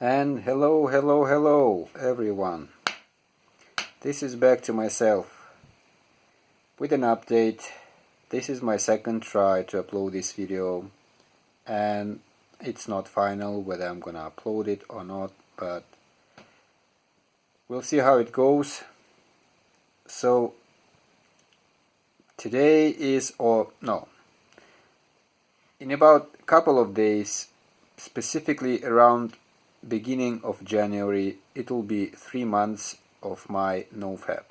And hello everyone. This is back to myself with an update. This is my second try to upload this video, and it's not final whether I'm gonna upload it or not, but we'll see how it goes. So today is, in about a couple of days, specifically around beginning of January, it will be 3 months of my Nofap.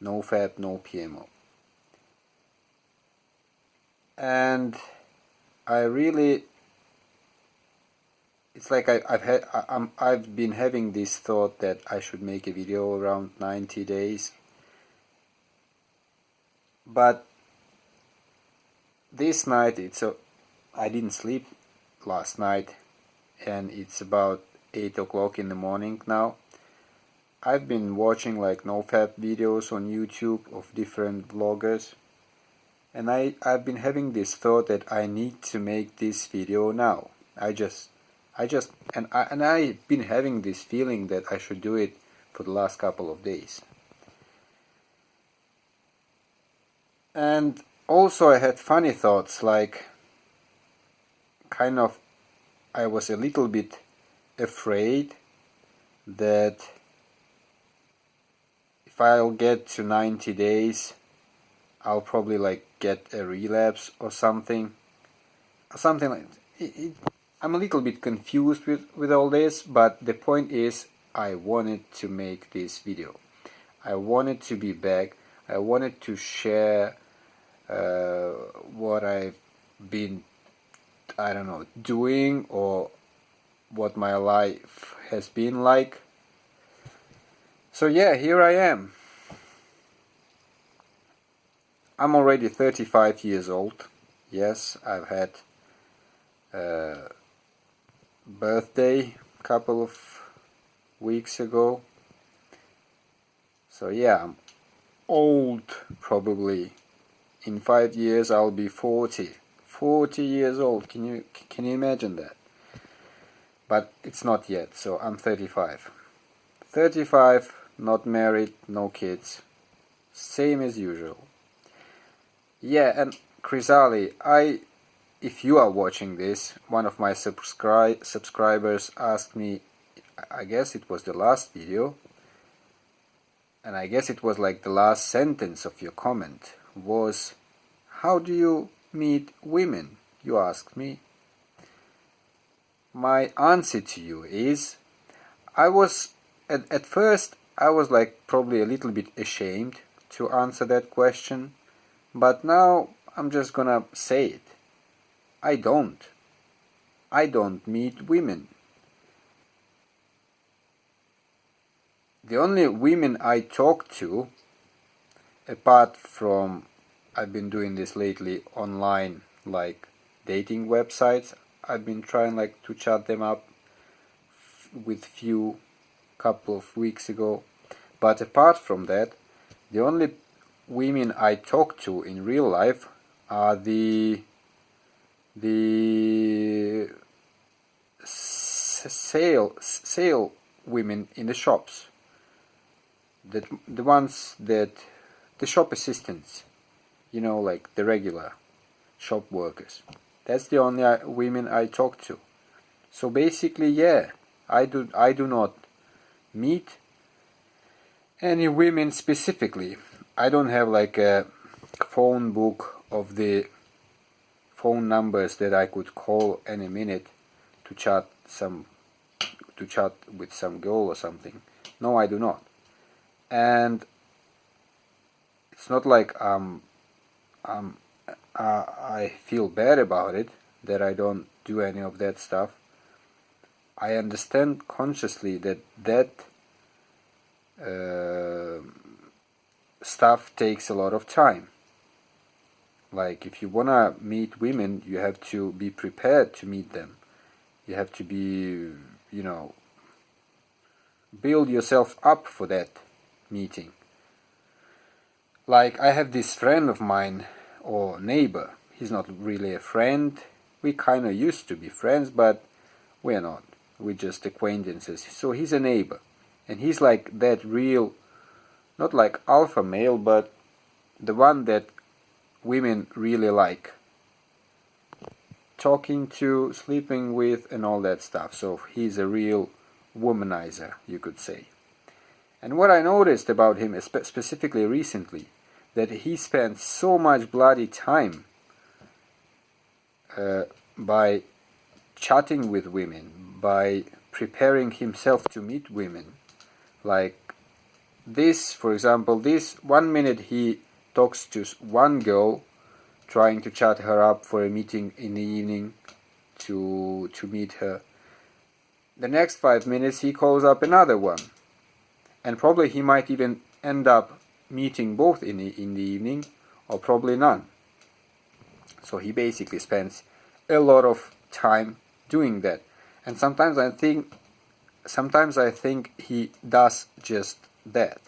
Nofap, no PMO. And I really, it's like I've been having this thought that I should make a video around 90 days. But this night, I didn't sleep last night, and it's about 8 o'clock in the morning now. I've been watching like Nofap videos on YouTube of different vloggers, and I've been having this thought that I need to make this video now. I've been having this feeling that I should do it for the last couple of days. And also I had funny thoughts, like I was a little bit afraid that if I'll get to 90 days, I'll probably like get a relapse or something like it. I'm a little bit confused with all this, but the point is I wanted to make this video. I wanted to be back. I wanted to share what I've been, doing, or what my life has been like. So yeah, here I am. I'm already 35 years old. Yes, I've had a birthday a couple of weeks ago. So yeah, I'm old probably. In 5 years I'll be 40. 40 years old. Can you imagine that? But it's not yet, so I'm 35. 35, not married, no kids. Same as usual. Yeah, and Chrysalis, if you are watching this, one of my subscribers asked me, I guess it was the last video, and I guess it was like the last sentence of your comment, was, how do you meet women? You asked me. My answer to you is, at first I was like probably a little bit ashamed to answer that question, but now I'm just gonna say it. I don't meet women. The only women I talk to, apart from, I've been doing this lately online, like dating websites, I've been trying like to chat them up with couple of weeks ago. But apart from that, the only women I talk to in real life are the sale women in the shops, the ones that the shop assistants, like the regular shop workers. That's the only women I talk to. So basically, yeah, I do not meet any women specifically. I don't have like a phone book of the phone numbers that I could call any minute to chat with some girl or something. No, I do not. And it's not like I feel bad about it, that I don't do any of that stuff. I understand consciously that stuff takes a lot of time. Like, if you wanna meet women, you have to be prepared to meet them. You have to be, build yourself up for that meeting. Like, I have this friend of mine, or neighbor. He's not really a friend. We kind of used to be friends, but we're not. with just acquaintances. So he's a neighbor, and he's like that real, not like alpha male, but the one that women really like talking to, sleeping with, and all that stuff. So he's a real womanizer, you could say. And what I noticed about him, specifically recently, that he spent so much bloody time by chatting with women, by preparing himself to meet women. Like this, for example, this 1 minute he talks to one girl, trying to chat her up for a meeting in the evening to meet her. The next 5 minutes he calls up another one, and probably he might even end up meeting both in the evening, or probably none. So he basically spends a lot of time doing that. And sometimes I think he does just that.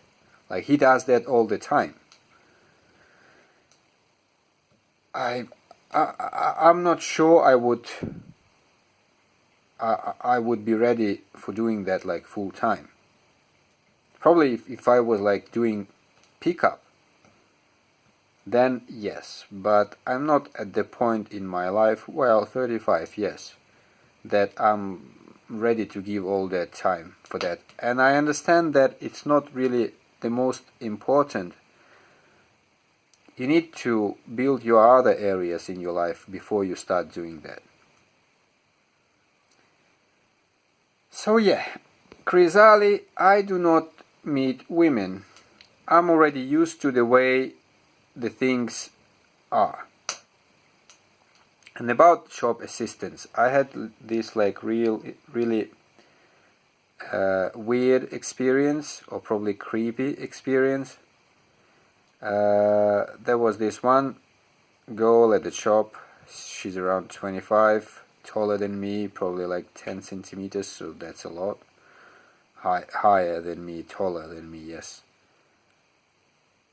Like he does that all the time. I'm not sure I would be ready for doing that like full time. Probably if I was like doing pickup, then yes, but I'm not at the point in my life, well, 35, yes, that I'm ready to give all that time for that. And I understand that it's not really the most important. You need to build your other areas in your life before you start doing that. So yeah, Chrysalis, I do not meet women. I'm already used to the way the things are. And about shop assistants, I had this like really weird experience, or probably creepy experience. There was this one girl at the shop. She's around 25, taller than me, probably like 10 centimeters, so that's a lot. Higher than me, taller than me, yes.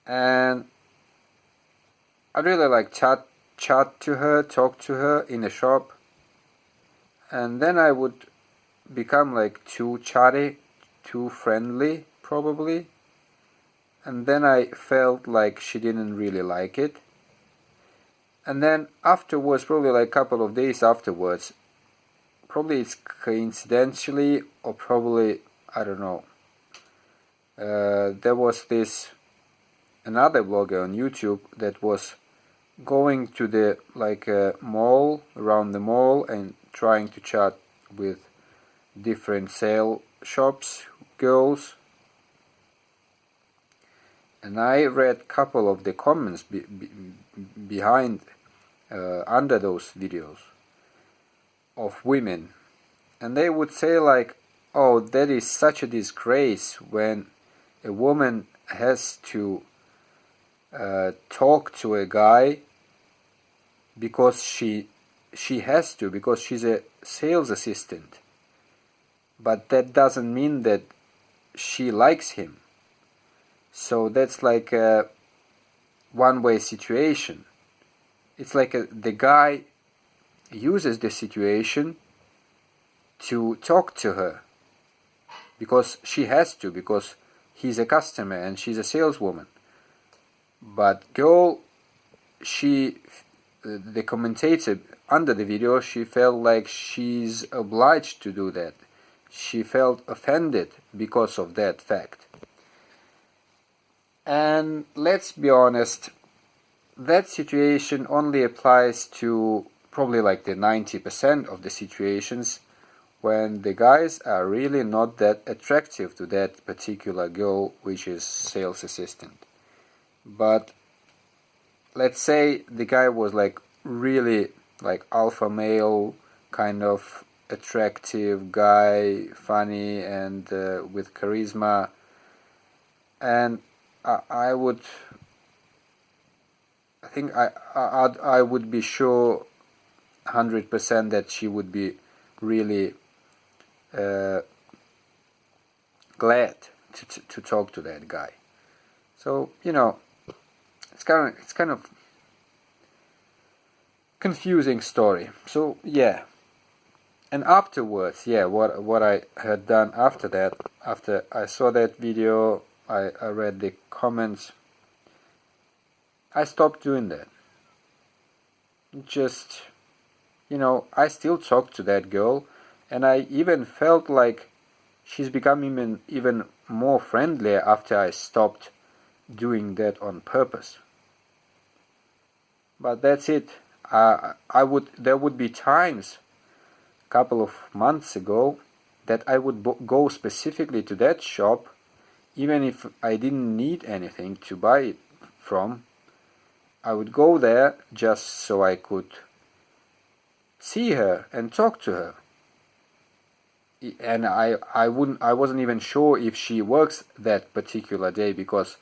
And I really like chat to her, talk to her in the shop, and then I would become like too chatty, too friendly, probably. And then I felt like she didn't really like it. And then afterwards, probably like a couple of days afterwards, probably it's coincidentally, or probably, I don't know, there was this another vlogger on YouTube that was going to the like mall, around the mall, and trying to chat with different sale shops, girls. And I read a couple of the comments behind, under those videos of women, and they would say like, oh, that is such a disgrace when a woman has to talk to a guy because she has to, because she's a sales assistant, but that doesn't mean that she likes him. So that's like a one-way situation. It's like the guy uses the situation to talk to her because she has to, because he's a customer and she's a saleswoman. But girl, the commentator under the video, she felt like she's obliged to do that. She felt offended because of that fact. And let's be honest, that situation only applies to probably like the 90% of the situations when the guys are really not that attractive to that particular girl, which is sales assistant. But let's say the guy was like really like alpha male, kind of attractive guy, funny and with charisma, and I think I would be sure 100% that she would be really glad to talk to that guy. So you know, it's kind of confusing story. So yeah, And afterwards, yeah, what I had done after that, after I saw that video, I read the comments, I stopped doing that. Just, you know, I still talk to that girl, and I even felt like she's become even more friendlier after I stopped doing that on purpose. But that's it. There would be times, a couple of months ago, that I would go specifically to that shop, even if I didn't need anything to buy it from. I would go there just so I could see her and talk to her. And I wasn't even sure if she works that particular day, because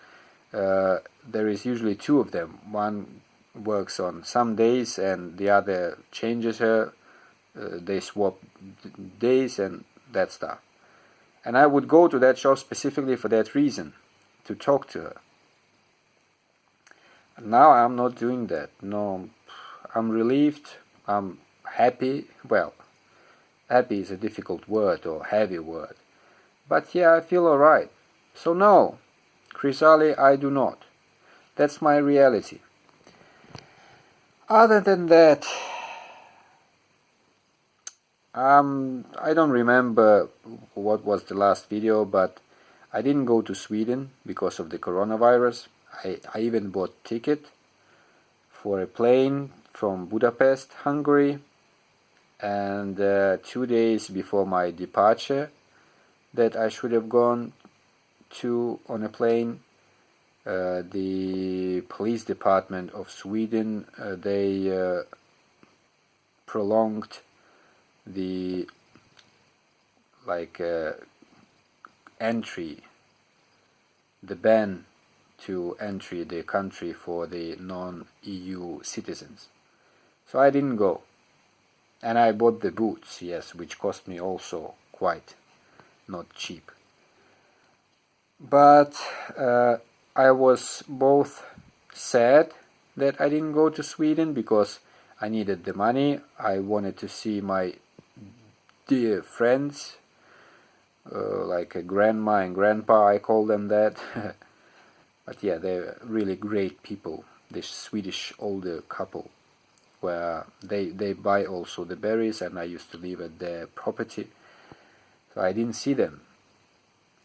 there is usually two of them. One works on some days and the other changes her. They swap days and that stuff. And I would go to that shop specifically for that reason, to talk to her. Now I'm not doing that. No, I'm relieved. I'm happy. Well, happy is a difficult word, or heavy word. But yeah, I feel alright. So no, Chrysalis, I do not. That's my reality. Other than that, I don't remember what was the last video, but I didn't go to Sweden because of the coronavirus. I even bought a ticket for a plane from Budapest, Hungary, and 2 days before my departure that I should have gone to on a plane, the police department of Sweden, they prolonged the entry, the ban to entry the country for the non-EU citizens. So I didn't go. And I bought the boots, yes, which cost me also quite not cheap. But I was both sad that I didn't go to Sweden because I needed the money. I wanted to see my dear friends, like a grandma and grandpa, I call them that. But yeah, they're really great people, this Swedish older couple, where they buy also the berries, and I used to live at their property, so I didn't see them.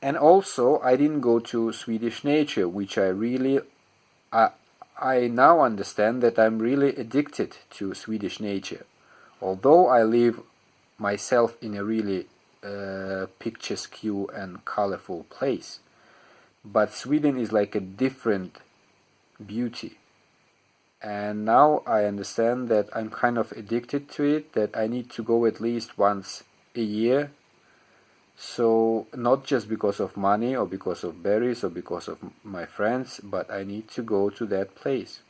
And also I didn't go to Swedish nature, which I now understand that I'm really addicted to Swedish nature. Although I live myself in a really picturesque and colorful place, but Sweden is like a different beauty. And now I understand that I'm kind of addicted to it, that I need to go at least once a year. So not just because of money or because of berries or because of my friends, but I need to go to that place.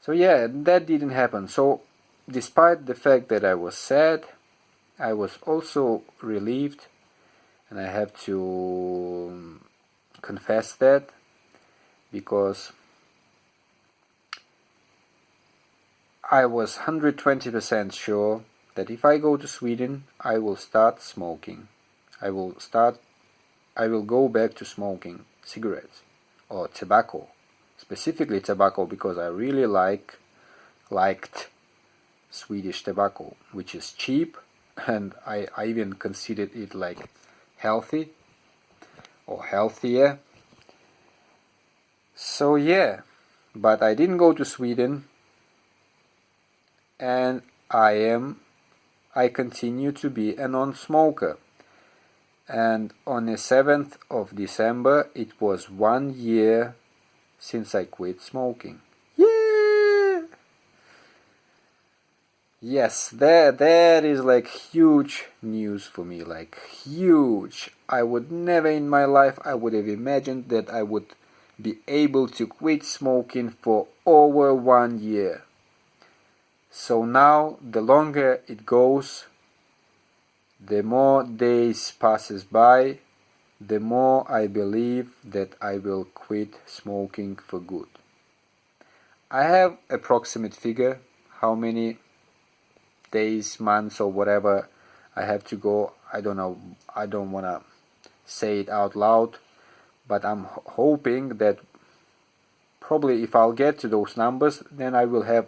So yeah, that didn't happen. So despite the fact that I was sad, I was also relieved, and I have to confess that, because I was 120% sure that if I go to Sweden, I will start smoking. I will go back to smoking cigarettes or tobacco, specifically tobacco, because I really liked Swedish tobacco, which is cheap, and I even considered it like healthy or healthier. So yeah, but I didn't go to Sweden, and I continue to be a non-smoker. And on the 7th of December, it was 1 year since I quit smoking. Yeah! Yes, that is like huge news for me, like huge. I would never in my life, I would have imagined that I would be able to quit smoking for over 1 year. So now, the longer it goes, the more days passes by, the more I believe that I will quit smoking for good. I have approximate figure how many days, months, or whatever I have to go. I don't know, I don't want to say it out loud, but I'm hoping that probably if I'll get to those numbers, then I will have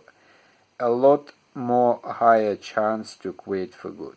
a lot more higher chance to quit for good.